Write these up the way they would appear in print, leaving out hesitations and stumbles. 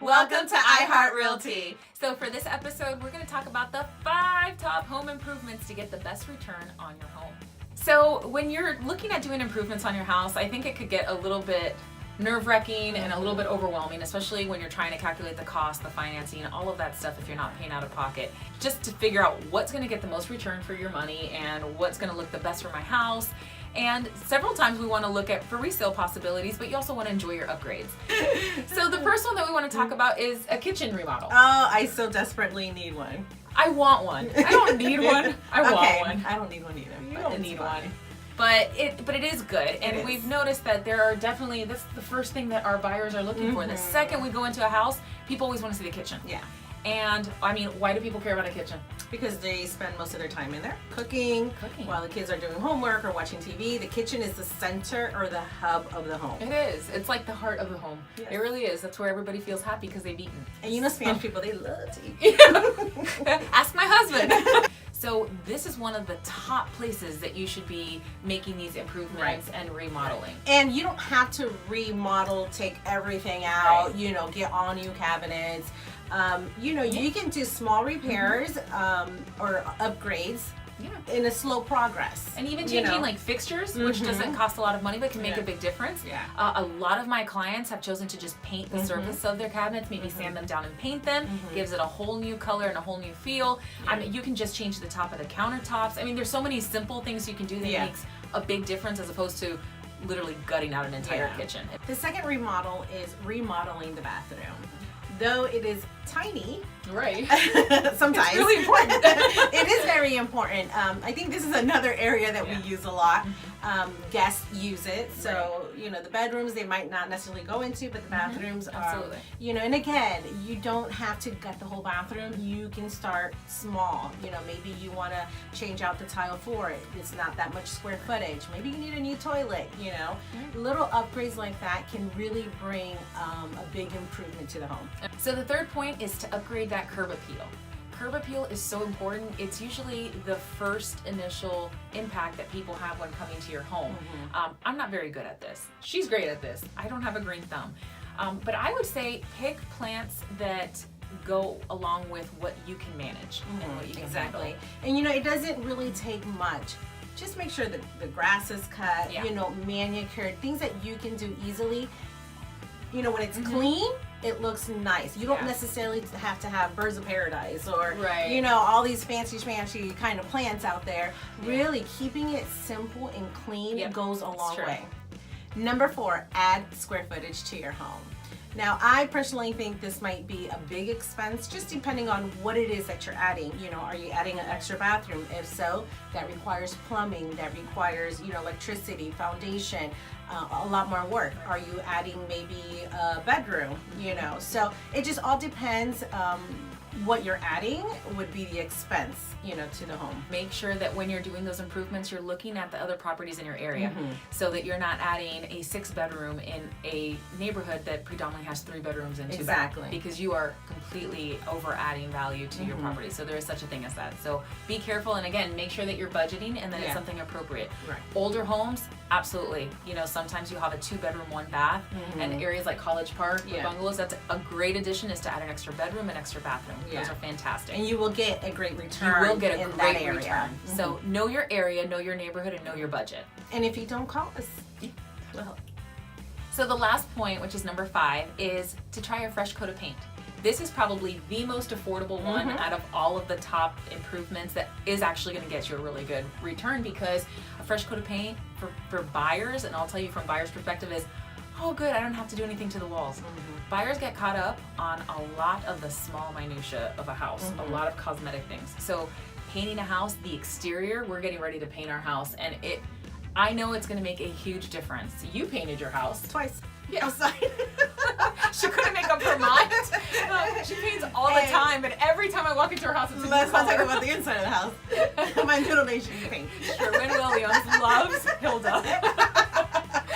Welcome to iHeart Realty. So for this episode, we're going to talk about the 5 top home improvements to get the best return on your home. So when you're looking at doing improvements on your house, I think it could get a little bit nerve-wracking and a little bit overwhelming, especially when you're trying to calculate the cost, the financing, all of that stuff if you're not paying out of pocket. Just to figure out what's going to get the most return for your money and what's going to look the best for my house. And several times we want to look at for resale possibilities, but you also want to enjoy your upgrades. So the first one that we want to talk about is a kitchen remodel. Oh, I so desperately need one. I want one. I don't need one. I want one. I don't need one either. You don't need one. But it is good, and we've noticed that there are definitely, that's the first thing that our buyers are looking for. The second we go into a house, people always want to see the kitchen. Yeah. And I mean, why do people care about a kitchen? Because they spend most of their time in there cooking while the kids are doing homework or watching TV. The kitchen is the center or the hub of the home. It is. It's like the heart of the home. Yes. It really is. That's where everybody feels happy because they've eaten. And you know Spanish people, they love to eat. Ask my husband. So this is one of the top places that you should be making these improvements and remodeling. And you don't have to remodel, take everything out, get all new cabinets. You can do small repairs or upgrades in a slow progress. And even changing like fixtures, which doesn't cost a lot of money but can make a big difference. Yeah. A lot of my clients have chosen to just paint the surface of their cabinets, maybe sand them down and paint them. Gives it a whole new color and a whole new feel. I mean, you can just change the top of the countertops. I mean, there's so many simple things you can do that makes a big difference as opposed to literally gutting out an entire kitchen. The second remodel is remodeling the bathroom. Though it is tiny, right? Sometimes it's really important. It is very important. I think this is another area that we use a lot. Guests use it, so the bedrooms they might not necessarily go into, but the bathrooms are. And again, you don't have to gut the whole bathroom. You can start small. Maybe you want to change out the tile floor. It's not that much square footage. Maybe you need a new toilet. Little upgrades like that can really bring a big improvement to the home. So the third point is to upgrade that curb appeal. Curb appeal is so important. It's usually the first initial impact that people have when coming to your home. I'm not very good at this. She's great at this. I don't have a green thumb. But I would say pick plants that go along with what you can manage and what you can handle. And it doesn't really take much. Just make sure that the grass is cut, manicured, things that you can do easily. When it's clean, it looks nice. You don't necessarily have to have birds of paradise or, all these fancy kind of plants out there. Really, keeping it simple and clean goes a long way. Number 4, add square footage to your home. Now, I personally think this might be a big expense, just depending on what it is that you're adding. Are you adding an extra bathroom? If so, that requires plumbing, that requires, electricity, foundation, a lot more work. Are you adding maybe a bedroom? So it just all depends. What you're adding would be the expense, to the home. Make sure that when you're doing those improvements, you're looking at the other properties in your area so that you're not adding a 6-bedroom in a neighborhood that predominantly has 3 bedrooms and 2 bathrooms. Because you are completely over adding value to your property. So there is such a thing as that. So be careful, and again, make sure that you're budgeting and that it's something appropriate. Older homes, absolutely. Sometimes you have a 2-bedroom, 1 bath, and areas like College Park or bungalows, that's a great addition is to add an extra bedroom and extra bathroom. Those are fantastic. And you will get a great return. You will get a great return. So know your area, know your neighborhood, and know your budget. And if you don't call us, we'll help. So the last point, which is number 5, is to try a fresh coat of paint. This is probably the most affordable one out of all of the top improvements that is actually going to get you a really good return, because a fresh coat of paint for buyers, and I'll tell you from buyers' perspective, is oh good, I don't have to do anything to the walls. Buyers get caught up on a lot of the small minutia of a house, a lot of cosmetic things. So painting a house, the exterior, we're getting ready to paint our house, and I know it's going to make a huge difference. You painted your house. Twice. Yeah. Outside. She couldn't make up her mind. She paints all the time, and every time I walk into her house, it's a new color. Let's not talk about the inside of the house. My middle name should be pink. Sherwin-Williams loves Hilda.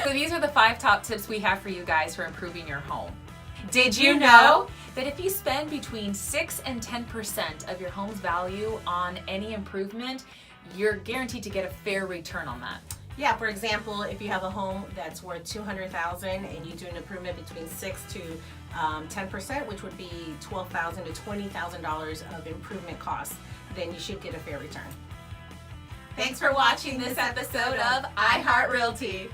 So these are the 5 top tips we have for you guys for improving your home. Did you know that if you spend between 6 and 10% of your home's value on any improvement, you're guaranteed to get a fair return on that? Yeah, for example, if you have a home that's worth $200,000 and you do an improvement between 6 to 10%, which would be $12,000 to $20,000 of improvement costs, then you should get a fair return. Thanks for watching this episode of iHeart Realty.